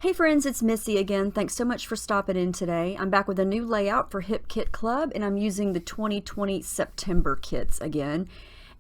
Hey friends, it's Missy again. Thanks so much for stopping in today. I'm back with a new layout for Hip Kit Club, and I'm using the 2020 September kits again.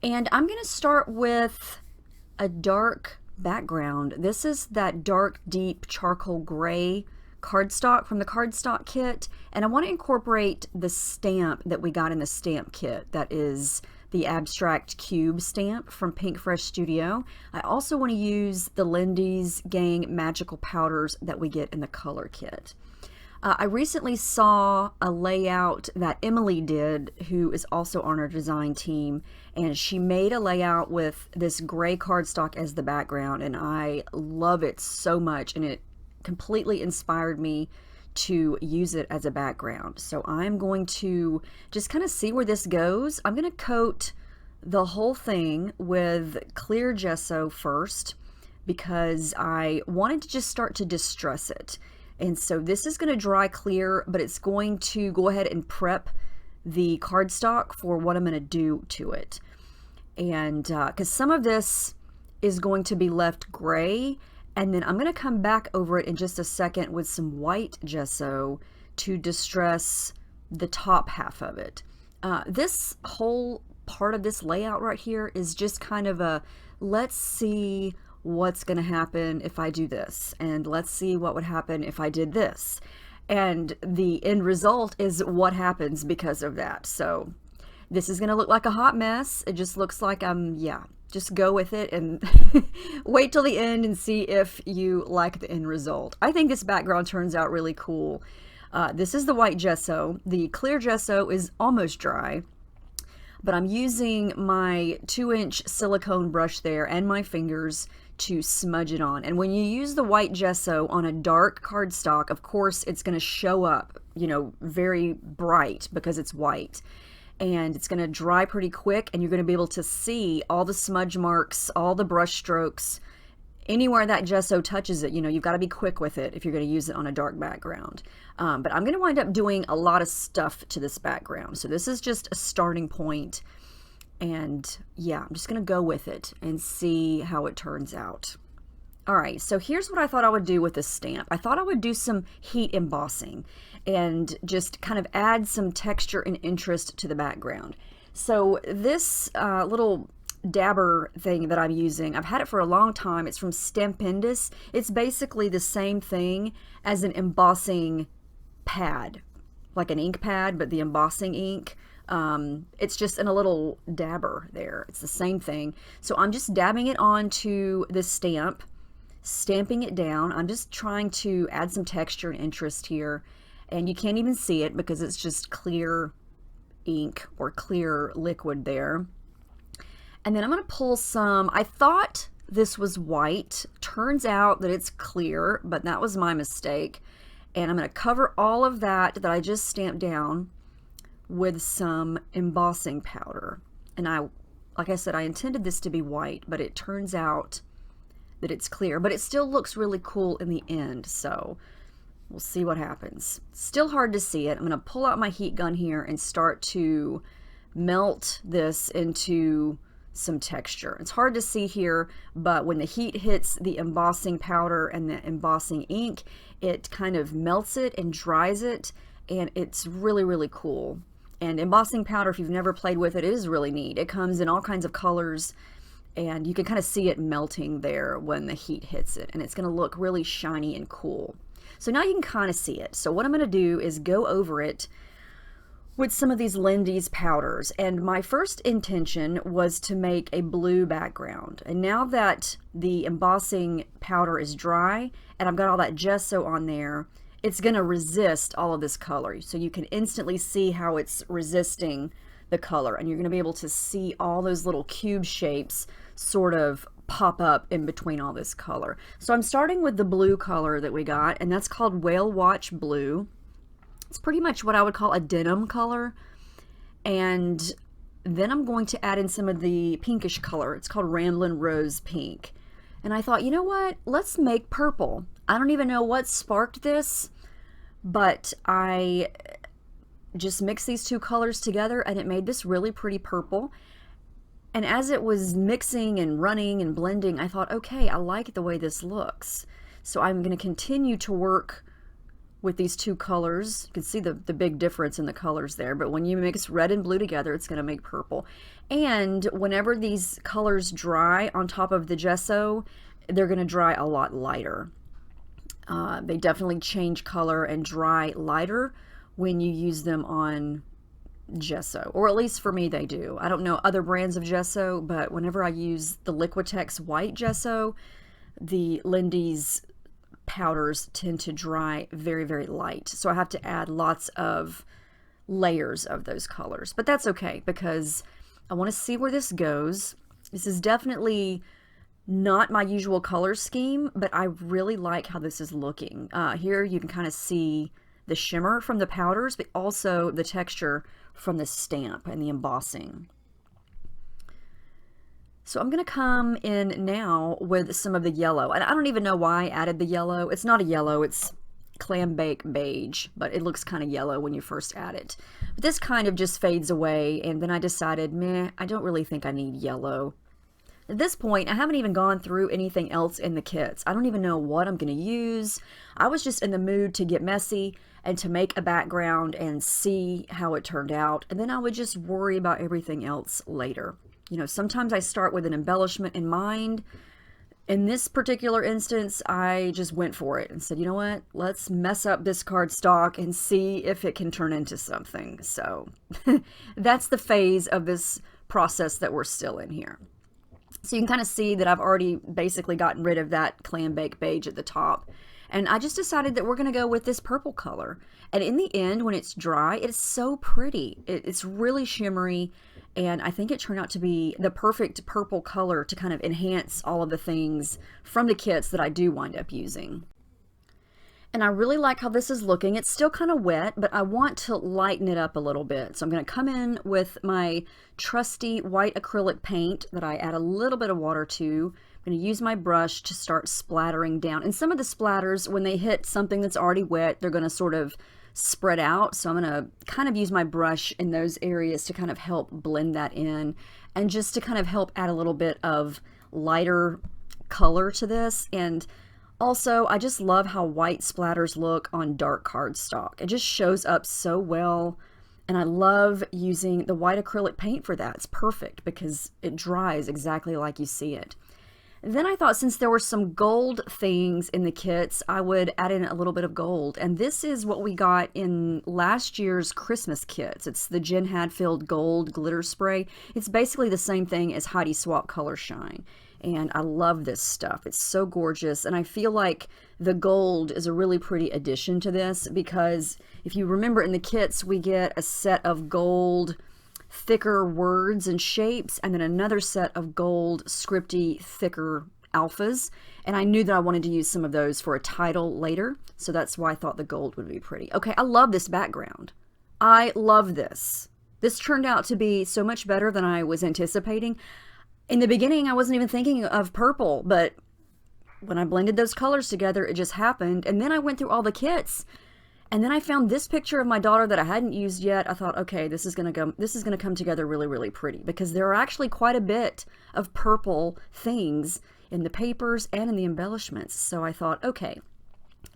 And I'm going to start with a dark background. This is that dark, deep charcoal gray cardstock from the cardstock kit, and I want to incorporate the stamp that we got in the stamp kit. That is the abstract cube stamp from Pink Fresh Studio. I also want to use the Lindy's Gang magical powders that we get in the color kit. I recently saw a layout that Emily did, who is also on our design team, and she made a layout with this gray cardstock as the background, and I love it so much, and it completely inspired me to use it as a background. So I'm going to just kind of see where this goes. I'm going to coat the whole thing with clear gesso first because I wanted to just start to distress it. And so this is going to dry clear, but it's going to go ahead and prep the cardstock for what I'm going to do to it. And because some of this is going to be left gray, and then I'm going to come back over it in just a second with some white gesso to distress the top half of it. This whole part of this layout right here is just kind of a let's see what's going to happen if I do this, and let's see what would happen if I did this. And the end result is what happens because of that. So this is going to look like a hot mess. It just looks like yeah. Just go with it and wait till the end and see if you like the end result. I think this background turns out really cool. This is the white gesso. The clear gesso is almost dry, but I'm using my 2-inch silicone brush there and my fingers to smudge it on. And when you use the white gesso on a dark cardstock, of course, it's going to show up, very bright because it's white. And it's going to dry pretty quick, and you're going to be able to see all the smudge marks, all the brush strokes, anywhere that gesso touches it. You've got to be quick with it if you're going to use it on a dark background. But I'm going to wind up doing a lot of stuff to this background. So this is just a starting point, and yeah, I'm just going to go with it and see how it turns out. All right, so here's what I thought I would do with this stamp. I thought I would do some heat embossing and just kind of add some texture and interest to the background. So this little dabber thing that I'm using, I've had it for a long time. It's from Stampendous. It's basically the same thing as an embossing pad, like an ink pad, but the embossing ink. It's just in a little dabber there. It's the same thing. So I'm just dabbing it onto this stamp, stamping it down. I'm just trying to add some texture and interest here, and you can't even see it because it's just clear ink or clear liquid there. And then I'm going to pull some, I thought this was white, turns out that it's clear, but that was my mistake. And I'm going to cover all of that I just stamped down with some embossing powder. And like I said, I intended this to be white, but it turns out that it's clear, but it still looks really cool in the end. So we'll see what happens. Still hard to see it. I'm going to pull out my heat gun here and start to melt this into some texture. It's hard to see here, but when the heat hits the embossing powder and the embossing ink, it kind of melts it and dries it, and it's really, really cool. And embossing powder, if you've never played with it, is really neat. It comes in all kinds of colors, and you can kind of see it melting there when the heat hits it, and it's going to look really shiny and cool. So now you can kind of see it. So what I'm going to do is go over it with some of these Lindy's powders, and my first intention was to make a blue background. And now that the embossing powder is dry and I've got all that gesso on there, it's going to resist all of this color. So you can instantly see how it's resisting the color, and you're going to be able to see all those little cube shapes sort of pop up in between all this color. So I'm starting with the blue color that we got, and that's called Whale Watch Blue. It's pretty much what I would call a denim color. And then I'm going to add in some of the pinkish color. It's called Ramblin' Rose Pink. And I thought, you know what? Let's make purple. I don't even know what sparked this, but I just mixed these two colors together and it made this really pretty purple. And as it was mixing and running and blending, I thought, okay, I like the way this looks. So I'm going to continue to work with these two colors. You can see the big difference in the colors there, but when you mix red and blue together, it's going to make purple. And whenever these colors dry on top of the gesso, they're going to dry a lot lighter. They definitely change color and dry lighter when you use them on gesso, or at least for me they do. I don't know other brands of gesso, but whenever I use the Liquitex white gesso, the Lindy's powders tend to dry very, very light. So I have to add lots of layers of those colors. But that's okay because I want to see where this goes. This is definitely not my usual color scheme, but I really like how this is looking. Here you can kind of see the shimmer from the powders, but also the texture from the stamp and the embossing. So I'm going to come in now with some of the yellow. And I don't even know why I added the yellow. It's not a yellow, it's clam bake beige, but it looks kind of yellow when you first add it. But this kind of just fades away, and then I decided, meh, I don't really think I need yellow. At this point, I haven't even gone through anything else in the kits. I don't even know what I'm going to use. I was just in the mood to get messy and to make a background and see how it turned out, and then I would just worry about everything else later. You know, sometimes I start with an embellishment in mind. In this particular instance, I just went for it and said, you know what, let's mess up this cardstock and see if it can turn into something. So that's the phase of this process that we're still in here. So you can kind of see that I've already basically gotten rid of that clam bake beige at the top. And I just decided that we're going to go with this purple color. And in the end, when it's dry, it's so pretty. It's really shimmery. And I think it turned out to be the perfect purple color to kind of enhance all of the things from the kits that I do wind up using. And I really like how this is looking. It's still kind of wet, but I want to lighten it up a little bit. So I'm going to come in with my trusty white acrylic paint that I add a little bit of water to. I'm going to use my brush to start splattering down. And some of the splatters, when they hit something that's already wet, they're going to sort of spread out. So I'm going to kind of use my brush in those areas to kind of help blend that in and just to kind of help add a little bit of lighter color to this. And also, I just love how white splatters look on dark cardstock. It just shows up so well. And I love using the white acrylic paint for that. It's perfect because it dries exactly like you see it. Then I thought since there were some gold things in the kits, I would add in a little bit of gold. And this is what we got in last year's Christmas kits. It's the Jen Hadfield Gold Glitter Spray. It's basically the same thing as Heidi Swapp Color Shine. And I love this stuff. It's so gorgeous. And I feel like the gold is a really pretty addition to this because if you remember in the kits, we get a set of gold thicker words and shapes, and then another set of gold scripty thicker alphas, and I knew that I wanted to use some of those for a title later, so that's why I thought the gold would be pretty. Okay, I love this background. I love this. This turned out to be so much better than I was anticipating. In the beginning, I wasn't even thinking of purple, but when I blended those colors together, it just happened, and then I went through all the kits. And then I found this picture of my daughter that I hadn't used yet. I thought, okay, this is gonna come together really, really pretty because there are actually quite a bit of purple things in the papers and in the embellishments. So I thought, okay,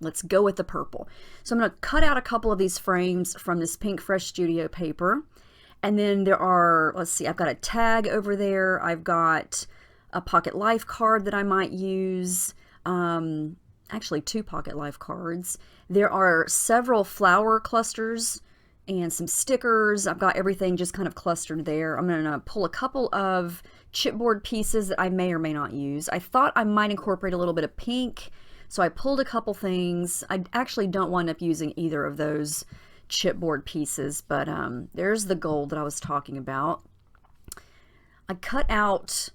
let's go with the purple. So I'm gonna cut out a couple of these frames from this Pink Fresh Studio paper. And then there are, let's see, I've got a tag over there. I've got a Pocket Life card that I might use. Actually 2 Pocket Life cards. There are several flower clusters and some stickers. I've got everything just kind of clustered there. I'm going to pull a couple of chipboard pieces that I may or may not use. I thought I might incorporate a little bit of pink, so I pulled a couple things. I actually don't wind up using either of those chipboard pieces, but there's the gold that I was talking about. I cut out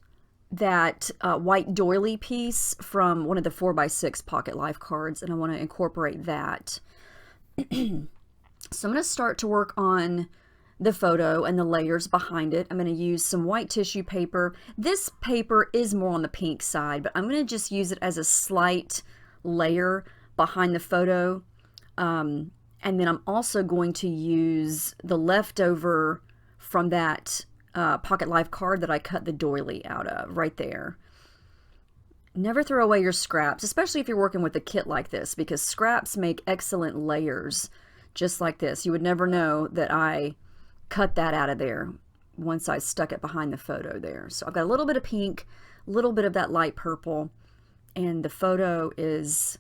that white doily piece from one of the 4x6 Pocket Life cards, and I want to incorporate that. So I'm going to start to work on the photo and the layers behind it. I'm going to use some white tissue paper. This paper is more on the pink side, but I'm going to just use it as a slight layer behind the photo. And then I'm also going to use the leftover from that Pocket Life card that I cut the doily out of right there. Never throw away your scraps, especially if you're working with a kit like this, because scraps make excellent layers just like this. You would never know that I cut that out of there once I stuck it behind the photo there. So I've got a little bit of pink, a little bit of that light purple, and the photo is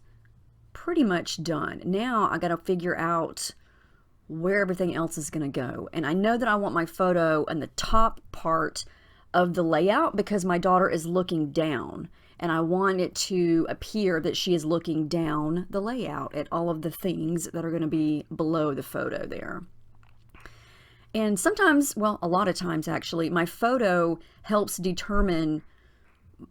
pretty much done. Now I got to figure out where everything else is going to go. And I know that I want my photo in the top part of the layout because my daughter is looking down, and I want it to appear that she is looking down the layout at all of the things that are going to be below the photo there. And sometimes, well, a lot of times actually, my photo helps determine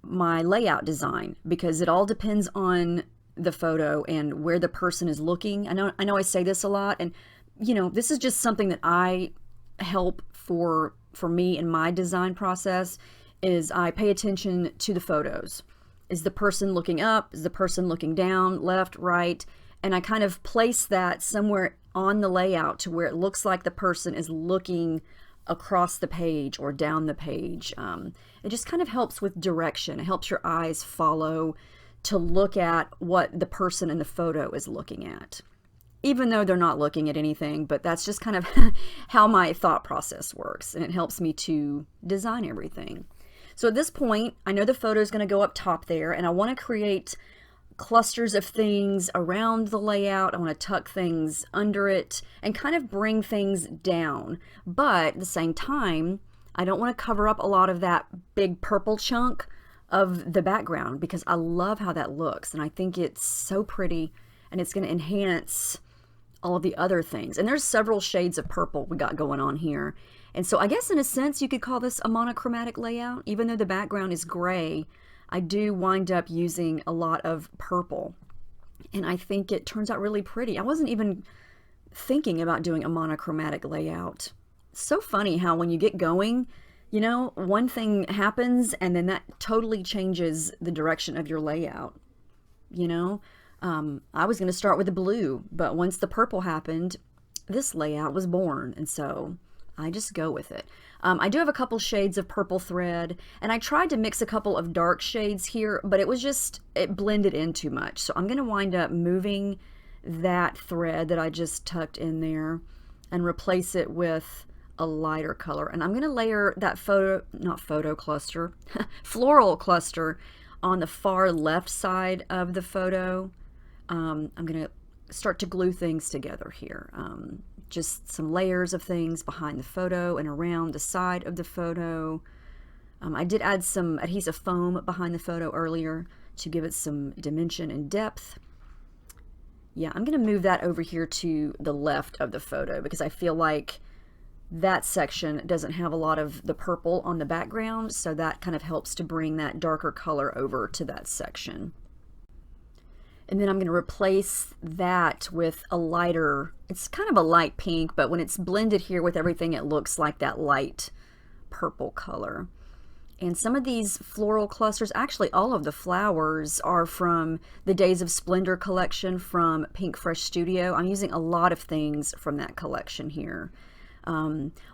my layout design because it all depends on the photo and where the person is looking. I know I say this a lot, and you know, this is just something that I help for me in my design process is I pay attention to the photos. Is the person looking up? Is the person looking down, left, right? And I kind of place that somewhere on the layout to where it looks like the person is looking across the page or down the page. It just kind of helps with direction. It helps your eyes follow to look at what the person in the photo is looking at, even though they're not looking at anything. But that's just kind of how my thought process works, and it helps me to design everything. So at this point, I know the photo is going to go up top there, and I want to create clusters of things around the layout. I want to tuck things under it and kind of bring things down. But at the same time, I don't want to cover up a lot of that big purple chunk of the background because I love how that looks, and I think it's so pretty, and it's going to enhance all of the other things. And there's several shades of purple we got going on here. And so I guess in a sense you could call this a monochromatic layout. Even though the background is gray, I do wind up using a lot of purple. And I think it turns out really pretty. I wasn't even thinking about doing a monochromatic layout. It's so funny how when you get going, you know, one thing happens and then that totally changes the direction of your layout. You know, I was going to start with the blue, but once the purple happened, this layout was born. And so I just go with it. I do have a couple shades of purple thread, and I tried to mix a couple of dark shades here, but it blended in too much. So I'm going to wind up moving that thread that I just tucked in there and replace it with a lighter color. And I'm going to layer that floral cluster on the far left side of the photo. I'm going to start to glue things together here. Just some layers of things behind the photo and around the side of the photo. I did add some adhesive foam behind the photo earlier to give it some dimension and depth. Yeah, I'm going to move that over here to the left of the photo because I feel like that section doesn't have a lot of the purple on the background, so that kind of helps to bring that darker color over to that section. And then I'm going to replace that with a lighter, it's kind of a light pink, but when it's blended here with everything, it looks like that light purple color. And some of these floral clusters, actually all of the flowers, are from the Days of Splendor collection from Pink Fresh Studio. I'm using a lot of things from that collection here.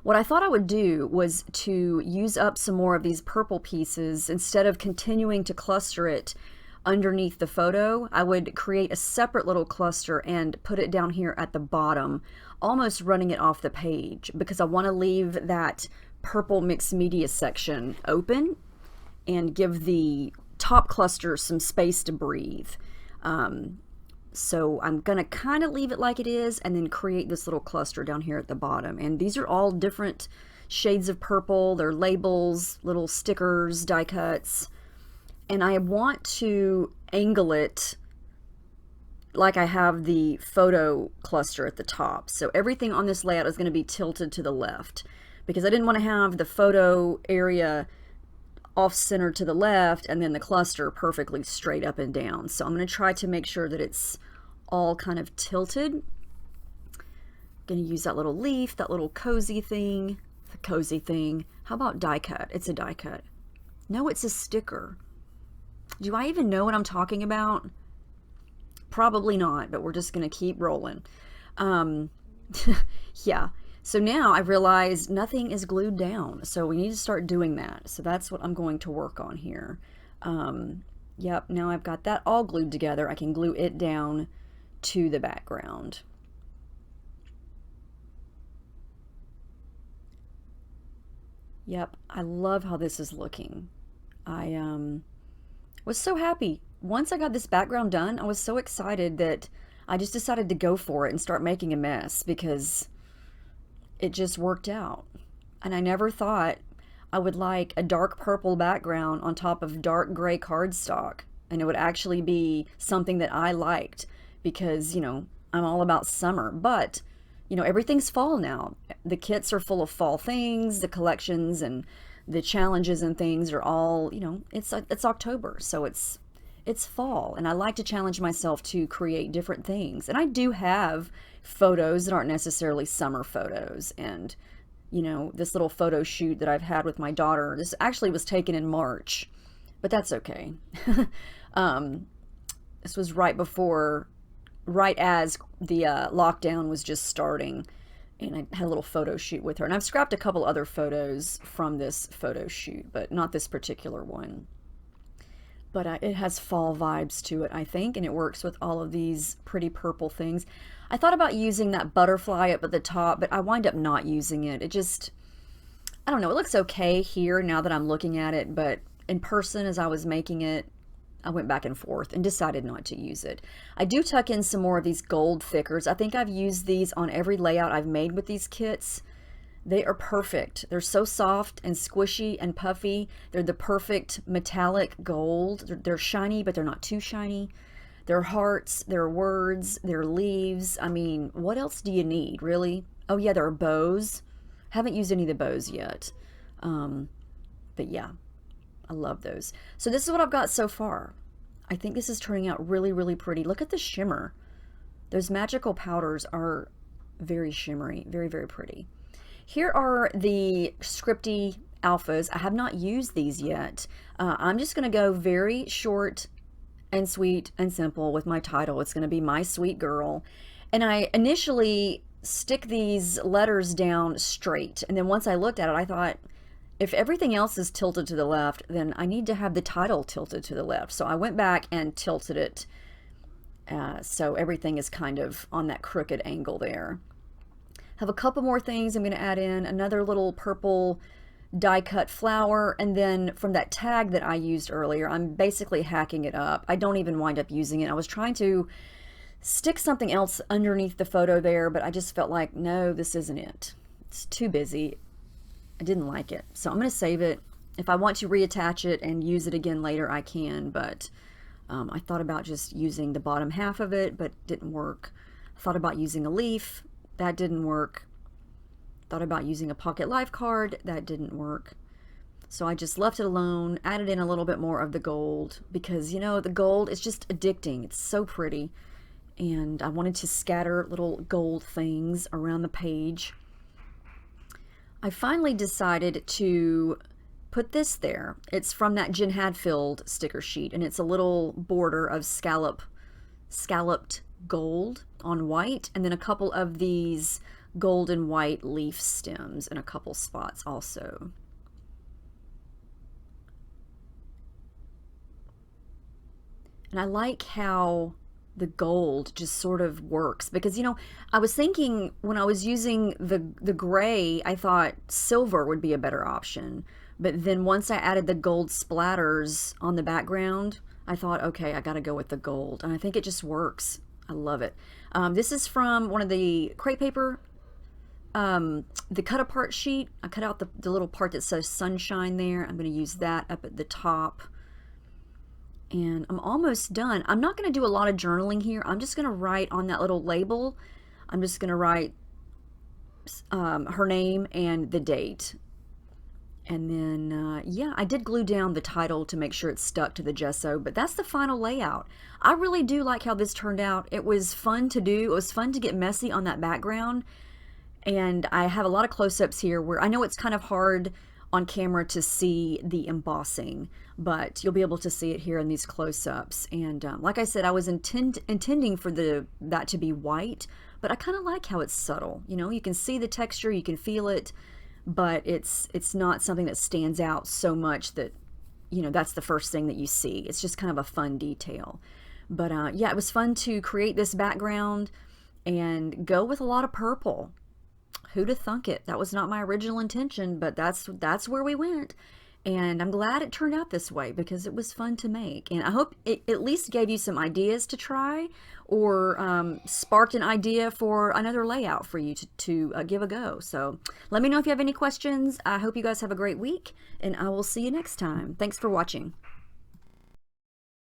What I thought I would do was to use up some more of these purple pieces. Instead of continuing to cluster it underneath the photo, I would create a separate little cluster and put it down here at the bottom, almost running it off the page, because I want to leave that purple mixed media section open and give the top cluster some space to breathe. So I'm going to kind of leave it like it is and then create this little cluster down here at the bottom. And these are all different shades of purple. They're labels, little stickers, die cuts. And I want to angle it like I have the photo cluster at the top. So everything on this layout is going to be tilted to the left because I didn't want to have the photo area off-center to the left and then the cluster perfectly straight up and down. So I'm going to try to make sure that it's all kind of tilted. Going to use that little leaf, that little cozy thing. The cozy thing. How about die cut? It's a die cut. No, it's a sticker. Do I even know what I'm talking about? Probably not, but we're just going to keep rolling. Yeah. So now I've realized nothing is glued down. So we need to start doing that. So that's what I'm going to work on here. Yep, now I've got that all glued together. I can glue it down to the background. Yep, I love how this is looking. I was so happy. Once I got this background done, I was so excited that I just decided to go for it and start making a mess because it just worked out. And I never thought I would like a dark purple background on top of dark gray cardstock. And it would actually be something that I liked because, I'm all about summer. But, everything's fall now. The kits are full of fall things, the collections and the challenges and things are all, it's October. So it's fall, and I like to challenge myself to create different things. And I do have photos that aren't necessarily summer photos. And, this little photo shoot that I've had with my daughter, this actually was taken in March, but that's okay. This was right as the lockdown was just starting. And I had a little photo shoot with her. And I've scrapped a couple other photos from this photo shoot, but not this particular one. But it has fall vibes to it, I think, and it works with all of these pretty purple things. I thought about using that butterfly up at the top, but I wind up not using it. It just, I don't know, it looks okay here now that I'm looking at it, but in person as I was making it, I went back and forth and decided not to use it. I do tuck in some more of these gold thickers. I think I've used these on every layout I've made with these kits. They are perfect. They're so soft and squishy and puffy. They're the perfect metallic gold. They're shiny, but they're not too shiny. They're hearts, they're words, they're leaves. I mean, what else do you need, really? Oh yeah, there are bows. Haven't used any of the bows yet. But yeah, I love those. So this is what I've got so far. I think this is turning out really, really pretty. Look at the shimmer. Those magical powders are very shimmery, very, very pretty. Here are the Scripty alphas. I have not used these yet. I'm just going to go very short and sweet and simple with my title. It's going to be My Sweet Girl. And I initially stick these letters down straight. And then once I looked at it, I thought, if everything else is tilted to the left, then I need to have the title tilted to the left. So I went back and tilted it so everything is kind of on that crooked angle there. Have a couple more things I'm going to add in. Another little purple die cut flower, and then from that tag that I used earlier, I'm basically hacking it up. I don't even wind up using it. I was trying to stick something else underneath the photo there, but I just felt like, no, this isn't it. It's too busy. I didn't like it. So I'm going to save it. If I want to reattach it and use it again later, I can, but I thought about just using the bottom half of it, but it didn't work. I thought about using a leaf. That didn't work. Thought about using a pocket life card. That didn't work. So I just left it alone, added in a little bit more of the gold because, the gold is just addicting. It's so pretty. And I wanted to scatter little gold things around the page. I finally decided to put this there. It's from that Jen Hadfield sticker sheet, and it's a little border of scalloped gold on white, and then a couple of these gold and white leaf stems in a couple spots also. And I like how the gold just sort of works because, I was thinking when I was using the gray, I thought silver would be a better option. But then once I added the gold splatters on the background, I thought, okay, I got to go with the gold. And I think it just works. I love it. This is from one of the crepe paper, the cut apart sheet. I cut out the little part that says sunshine there. I'm going to use that up at the top. And I'm almost done. I'm not going to do a lot of journaling here. I'm just going to write on that little label. I'm just going to write her name and the date. And then, yeah, I did glue down the title to make sure it stuck to the gesso, but that's the final layout. I really do like how this turned out. It was fun to do. It was fun to get messy on that background. And I have a lot of close-ups here where I know it's kind of hard on camera to see the embossing, but you'll be able to see it here in these close-ups. And like I said, I was intending for that to be white, but I kind of like how it's subtle. You can see the texture, you can feel it, but it's not something that stands out so much that you know, that's the first thing that you see. It's just kind of a fun detail. But yeah, it was fun to create this background and go with a lot of purple. Who'd have thunk it? That was not my original intention, but that's where we went. And I'm glad it turned out this way because it was fun to make. And I hope it at least gave you some ideas to try, or sparked an idea for another layout for you to give a go. So let me know if you have any questions. I hope you guys have a great week, and I will see you next time. Thanks for watching.